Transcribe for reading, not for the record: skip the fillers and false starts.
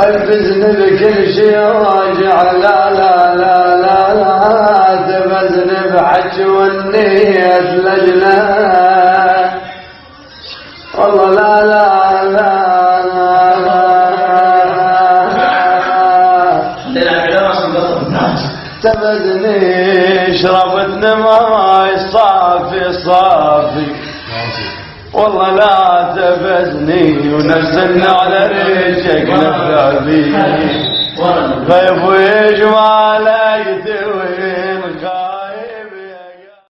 البزن بكل شي راجع لا لا لا لا لا تبزن بحج والنية لجنة والله لا لا لا تبزني شربت ماي صافي صافي والله لا تبزني ونزلنا على ريشك نفرع بيه خيف ويجمع لقيت